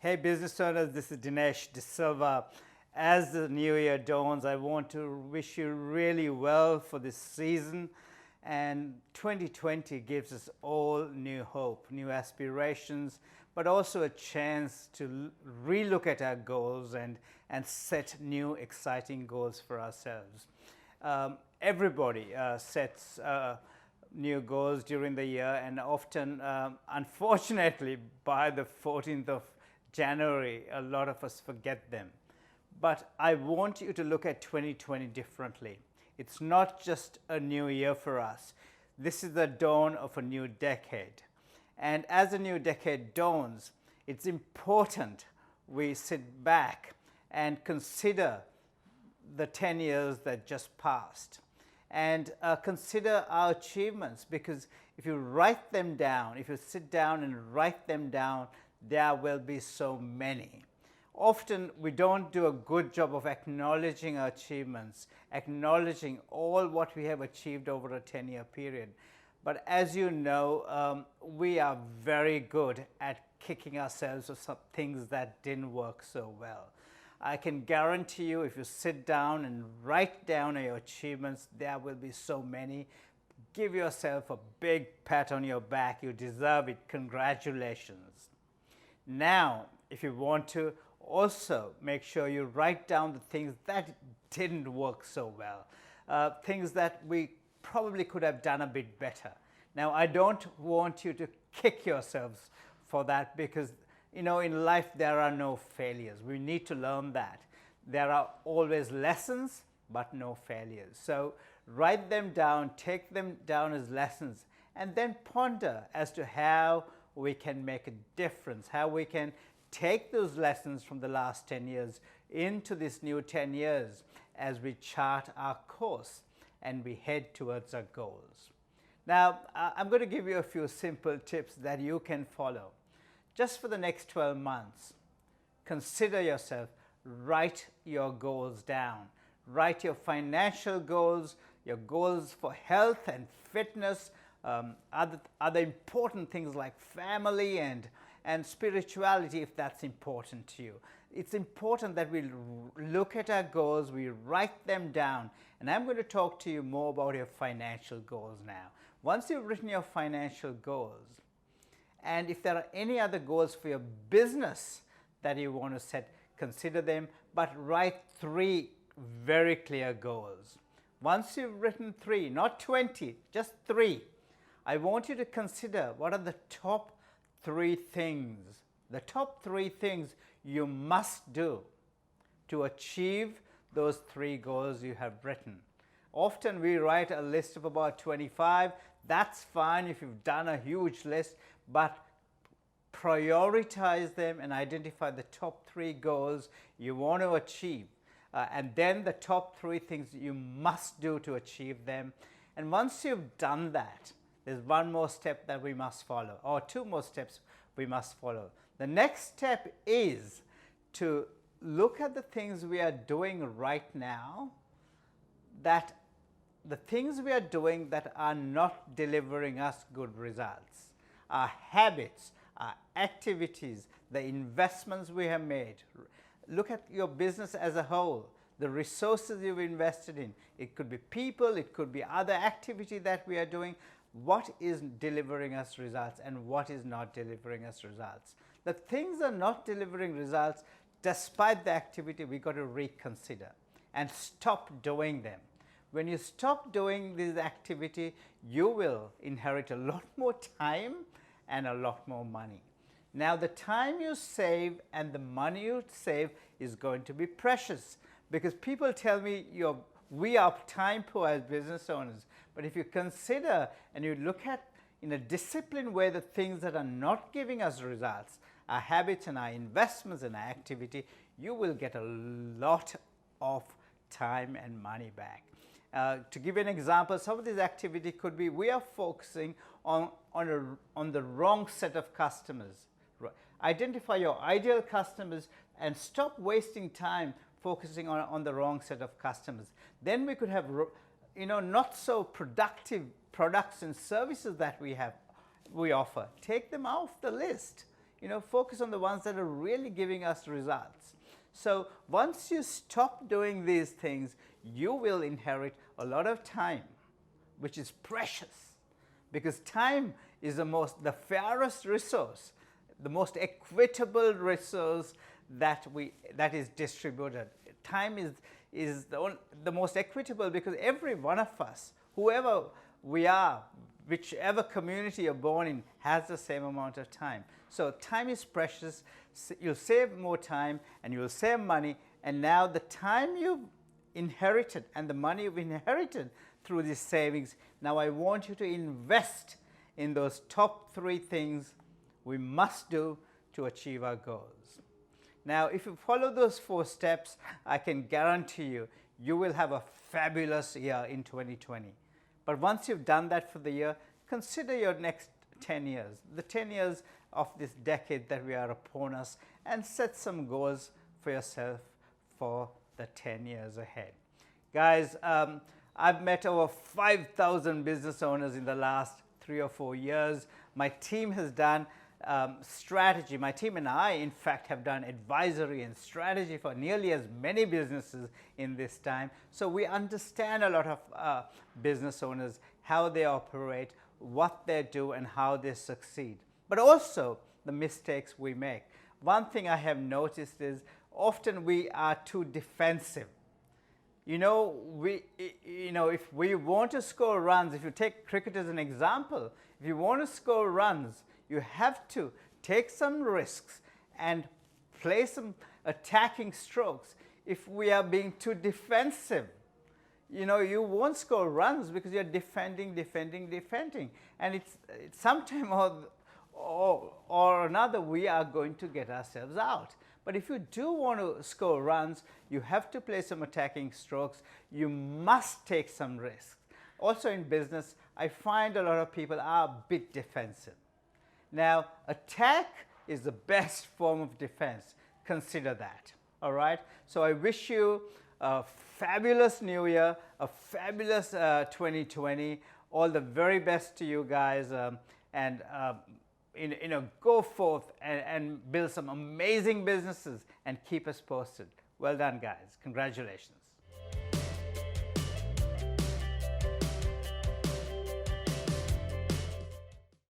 Hey business owners, this is Dinesh De Silva. As the new year dawns, I want to wish you really well for this season, and 2020 gives us all new hope, new aspirations, but also a chance to relook at our goals and set new exciting goals for ourselves. Everybody sets new goals during the year, and often, unfortunately, by the 14th of January, a lot of us forget them. But I want you to look at 2020 differently. It's not just a new year for us. This is the dawn of a new decade. And as a new decade dawns, it's important we sit back and consider the 10 years that just passed. And consider our achievements, because if you write them down, if you sit down and write them down, there will be so many. Often we don't do a good job of acknowledging our achievements, acknowledging all what we have achieved over a 10-year period. But as you know, we are very good at kicking ourselves for some things that didn't work so well. I can guarantee you, if you sit down and write down your achievements, there will be so many. Give yourself a big pat on your back. You deserve it. Congratulations. Now, if you want to, also make sure you write down the things that didn't work so well, things that we probably could have done a bit better. Now, I don't want you to kick yourselves for that, because in life there are no failures. We need to learn that. There are always lessons, but no failures. So write them down, take them down as lessons, and then ponder as to how we can make a difference, how we can take those lessons from the last 10 years into this new 10 years as we chart our course and we head towards our goals. Now, I'm going to give you a few simple tips that you can follow. Just for the next 12 months, consider yourself, write your goals down. Write your financial goals, your goals for health and fitness, other important things like family and spirituality, if that's important to you. It's important that we look at our goals, we write them down, and I'm going to talk to you more about your financial goals now. Once you've written your financial goals, and if there are any other goals for your business that you want to set, consider them, but write 3 very clear goals. Once you've written 3, not 20, just 3, I want you to consider what are the top 3 things, the top 3 things you must do to achieve those 3 goals you have written. Often we write a list of about 25. That's fine if you've done a huge list, but prioritize them and identify the top 3 goals you want to achieve. And then the top 3 things you must do to achieve them. And once you've done that, there's one more step that we must follow, or 2 more steps we must follow. The next step is to look at the things we are doing right now, that the things we are doing that are not delivering us good results. Our habits, our activities, the investments we have made. Look at your business as a whole, the resources you've invested in. It could be people, it could be other activity that we are doing. What is delivering us results and what is not delivering us results? The things are not delivering results despite the activity, we got to reconsider and stop doing them. When you stop doing this activity, you will inherit a lot more time and a lot more money. Now, the time you save and the money you save is going to be precious, because people tell me we are time poor as business owners. But if you consider and you look at in a disciplined way the things that are not giving us results, our habits and our investments and our activity, you will get a lot of time and money back. To give you an example, some of this activity could be we are focusing on the wrong set of customers. Identify your ideal customers and stop wasting time focusing on the wrong set of customers. Then we could have not so productive products and services that we offer. Take them off the list. focus on the ones that are really giving us results. So once you stop doing these things, you will inherit a lot of time, which is precious, because time is the fairest resource, the most equitable resource that is distributed. Time is the most equitable, because every one of us, whoever we are, whichever community you're born in, has the same amount of time. So time is precious. You'll save more time and you'll save money, and now the time you've inherited and the money you've inherited through these savings, now I want you to invest in those top 3 things we must do to achieve our goals. Now, if you follow those 4 steps, I can guarantee you, you will have a fabulous year in 2020. But once you've done that for the year, consider your next 10 years, the 10 years of this decade that we are upon us, and set some goals for yourself for the 10 years ahead. Guys, I've met over 5,000 business owners in the last 3 or 4 years. My team has done strategy. My team and I, in fact, have done advisory and strategy for nearly as many businesses in this time. So we understand a lot of business owners, how they operate, what they do, and how they succeed, but also the mistakes we make. One thing I have noticed is often we are too defensive. If we want to score runs, if you take cricket as an example, if you want to score runs, you have to take some risks and play some attacking strokes. If we are being too defensive, you won't score runs, because you're defending, and it's sometime or another we are going to get ourselves out. But if you do want to score runs, you have to play some attacking strokes. You must take some risks. Also in business, I find a lot of people are a bit defensive. Now, attack is the best form of defense. Consider that. All right? So I wish you a fabulous new year, a fabulous 2020. All the very best to you guys, and go forth and build some amazing businesses and keep us posted. Well done, guys. Congratulations.